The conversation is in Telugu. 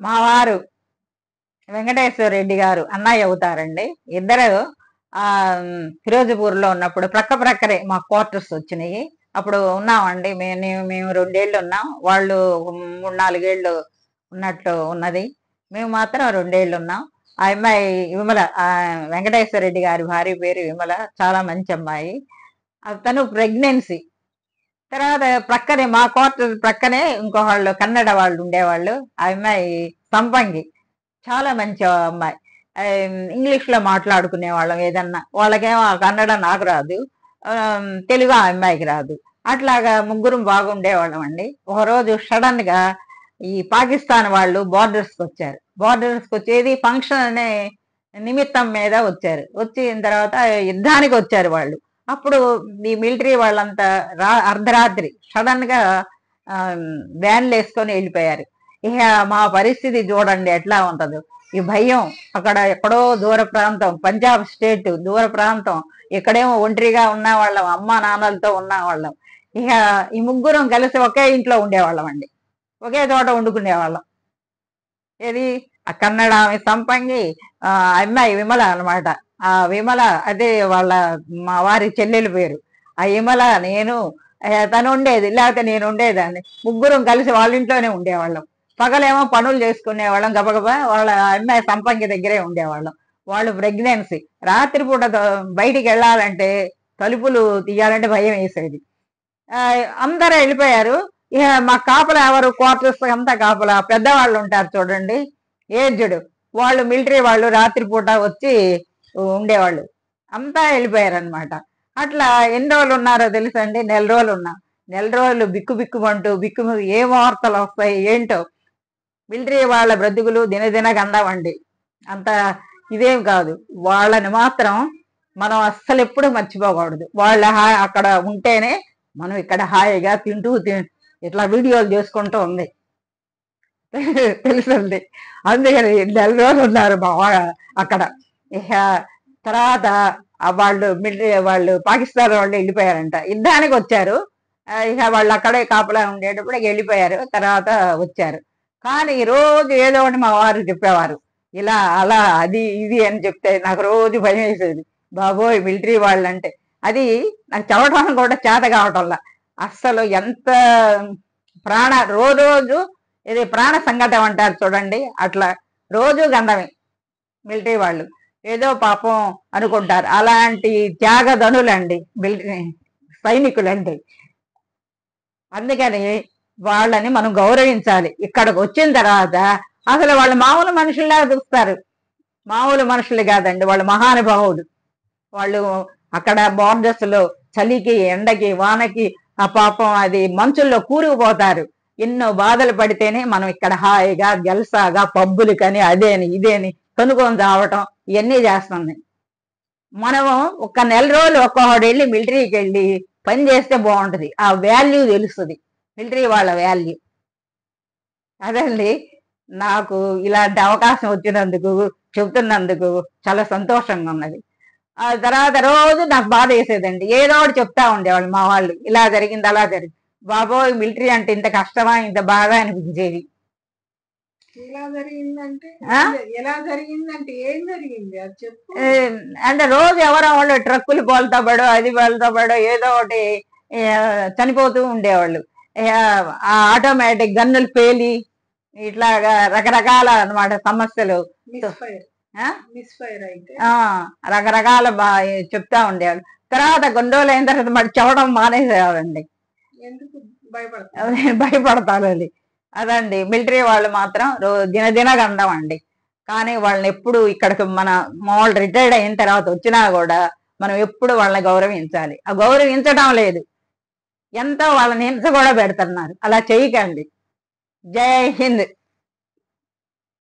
మా వారు వెంకటేశ్వర రెడ్డి గారు అన్నయ్య అవుతారండి. ఇద్దరు ఆ ఫిరోజపూర్లో ఉన్నప్పుడు ప్రక్కనే మా క్వార్టర్స్ వచ్చినాయి. అప్పుడు ఉన్నామండి. మేము 2 ఏళ్ళు ఉన్నాం. వాళ్ళు 3, 4 ఏళ్ళు ఉన్నట్లు ఉన్నది. మేము మాత్రం 2 ఏళ్ళు ఉన్నాం. ఆ అమ్మాయి విమల, వెంకటేశ్వర రెడ్డి గారి భార్య పేరు విమల. చాలా మంచి అమ్మాయి. తను ప్రెగ్నెన్సీ. తర్వాత ప్రక్కనే మా క్వార్టర్ ప్రక్కనే ఇంకోవాళ్ళు కన్నడ వాళ్ళు ఉండేవాళ్ళు. ఆ అమ్మాయి సంపంగి, చాలా మంచి అమ్మాయి. ఇంగ్లీష్ లో మాట్లాడుకునే వాళ్ళం ఏదన్నా. వాళ్ళకేమో కన్నడ నాకు రాదు, తెలుగు ఆ అమ్మాయికి రాదు. అట్లాగా ముగ్గురం బాగుండేవాళ్ళం అండి. ఒకరోజు సడన్ గా ఈ పాకిస్తాన్ వాళ్ళు బార్డర్స్కి వచ్చారు. బార్డర్స్కి వచ్చేది ఫంక్షన్ అనే నిమిత్తం మీద వచ్చారు. వచ్చిన తర్వాత యుద్ధానికి వచ్చారు వాళ్ళు. అప్పుడు ఈ మిలిటరీ వాళ్ళంతా అర్ధరాత్రి సడన్ గా వ్యాన్లు వేసుకొని వెళ్ళిపోయారు. ఇక మా పరిస్థితి చూడండి ఎట్లా ఉంటుందో. ఈ భయం. అక్కడ ఎక్కడో దూర ప్రాంతం, పంజాబ్ స్టేట్ దూర ప్రాంతం. ఇక్కడేమో ఒంటరిగా ఉన్న వాళ్ళం, అమ్మా నాన్నలతో ఉన్న వాళ్ళం. ఇక ఈ ముగ్గురం కలిసి ఒకే ఇంట్లో ఉండేవాళ్ళం అండి. ఒకే చోట వండుకునేవాళ్ళం. ఏది ఆ కన్నడ ఆమె సంపంగి, అమ్మాయి విమల అనమాట. ఆ విమల అదే వాళ్ళ మా వారి చెల్లెల పేరు. ఆ విమల, నేను, తను ఉండేది, లేకపోతే నేను ఉండేదాన్ని. ముగ్గురం కలిసి వాళ్ళ ఇంట్లోనే ఉండేవాళ్ళం. పగలేమో పనులు చేసుకునేవాళ్ళం గబగబా. వాళ్ళ అమ్మాయి సంపంగి దగ్గరే ఉండేవాళ్ళం. వాళ్ళు ప్రెగ్నెన్సీ. రాత్రిపూట బయటికి వెళ్ళాలంటే తలుపులు తీయాలంటే భయం వేసేది. అందరూ వెళ్ళిపోయారు. ఇక మా కాపలా ఎవరు, క్వార్టర్స్ అంతా కాపలా పెద్దవాళ్ళు ఉంటారు చూడండి, ఏజ్డ్ వాళ్ళు, మిలిటరీ వాళ్ళు రాత్రిపూట వచ్చి ఉండేవాళ్ళు. అంతా వెళ్ళిపోయారు అనమాట. అట్లా ఎన్ని రోజులు ఉన్నారో తెలుసండి? 1 నెల రోజులు ఉన్నాం. 1 నెల రోజులు బిక్కు ఏ వార్తలు వస్తాయి ఏంటో. మిలిటరీ వాళ్ళ బ్రతుకులు దినదిన గండవండి. అంత ఇదేం కాదు. వాళ్ళని మాత్రం మనం అస్సలు ఎప్పుడు మర్చిపోకూడదు. వాళ్ళ అక్కడ ఉంటేనే మనం ఇక్కడ హాయిగా తింటూ ఇట్లా వీడియోలు చేసుకుంటూ ఉంది తెలుసుంది. అందుకని 1 నెల రోజులు ఉన్నారు మా అక్కడ. ఇక తర్వాత వాళ్ళు మిలిటరీ వాళ్ళు, పాకిస్తాన్ వాళ్ళు వెళ్ళిపోయారంట, యుద్ధానికి వచ్చారు. ఇక వాళ్ళు అక్కడే కాపలా ఉండేటప్పుడు వెళ్ళిపోయారు. తర్వాత వచ్చారు. కానీ రోజు ఏదో ఒకటి మా వారు చెప్పేవారు, ఇలా అలా అది ఇది అని చెప్తే నాకు రోజు భయం వేసేది. బాబోయ్ మిలిటరీ వాళ్ళంటే. అది నాకు చదవడం కూడా చేత కావటంలా. అస్సలు ఎంత రోజు ఇది ప్రాణ సంకటం అంటారు చూడండి, అట్లా రోజు గండమే. మిలిటరీ వాళ్ళు ఏదో పాపం అనుకుంటారు. అలాంటి త్యాగధనులండి మిలిటరీ సైనికులండి. అందుకని వాళ్ళని మనం గౌరవించాలి. ఇక్కడికి వచ్చిన తర్వాత అసలు వాళ్ళు మామూలు మనుషుల్లాగా చూస్తారు. మామూలు మనుషులు కాదండి, వాళ్ళు మహానుభావుడు. వాళ్ళు అక్కడ బార్డర్స్ లో చలికి, ఎండకి, వానకి, ఆ పాపం అది మంచుల్లో కూరుకుపోతారు. ఎన్నో బాధలు పడితేనే మనం ఇక్కడ హాయిగా జల్సాగా పబ్బులు కని అదేని ఇదేని కొనుక్కొని రావటం ఇవన్నీ చేస్తుంది. మనము 1 నెల రోజులు ఒక్కొక్కడు వెళ్ళి మిలిటరీకి వెళ్ళి పని చేస్తే బాగుంటది. ఆ వాల్యూ తెలుస్తుంది, మిలిటరీ వాళ్ళ వాల్యూ. అదండి, నాకు ఇలాంటి అవకాశం వచ్చినందుకు, చెబుతున్నందుకు చాలా సంతోషంగా ఉన్నది. ఆ తర్వాత రోజు నాకు బాధ వేసేదండి. ఏదో ఒకటి చెప్తా ఉండేవాళ్ళు మా వాళ్ళు, ఇలా జరిగింది అలా జరిగింది. బాబోయ్ మిలిటరీ అంటే ఇంత కష్టమా, ఇంత బాధ అనిపించేది. అంటే రోజు ఎవరో వాళ్ళు ట్రక్కులు పోల్తాబడో అది పోల్తాబడో ఏదో ఒకటి చనిపోతూ ఉండేవాళ్ళు. ఆటోమేటిక్ గన్నులు పేలి ఇట్లాగా రకరకాల అన్నమాట సమస్యలు, రకరకాల చెప్తా ఉండేవాళ్ళు. తర్వాత కొన్ని రోజులు అయిన తర్వాత మరి చెప్పడం మానేసేవాళ్ళండి. భయపడతాను అది. అదండి, మిలిటరీ వాళ్ళు మాత్రం దినదిన గండం అండి. కానీ వాళ్ళని ఎప్పుడు ఇక్కడికి మన వాళ్ళు రిటైర్డ్ అయిన తర్వాత వచ్చినా కూడా మనం ఎప్పుడు వాళ్ళని గౌరవించాలి. ఆ గౌరవించడం లేదు, ఎంతో వాళ్ళని హింస కూడా పెడుతున్నారు. అలా చేయకండి. జై హింద్.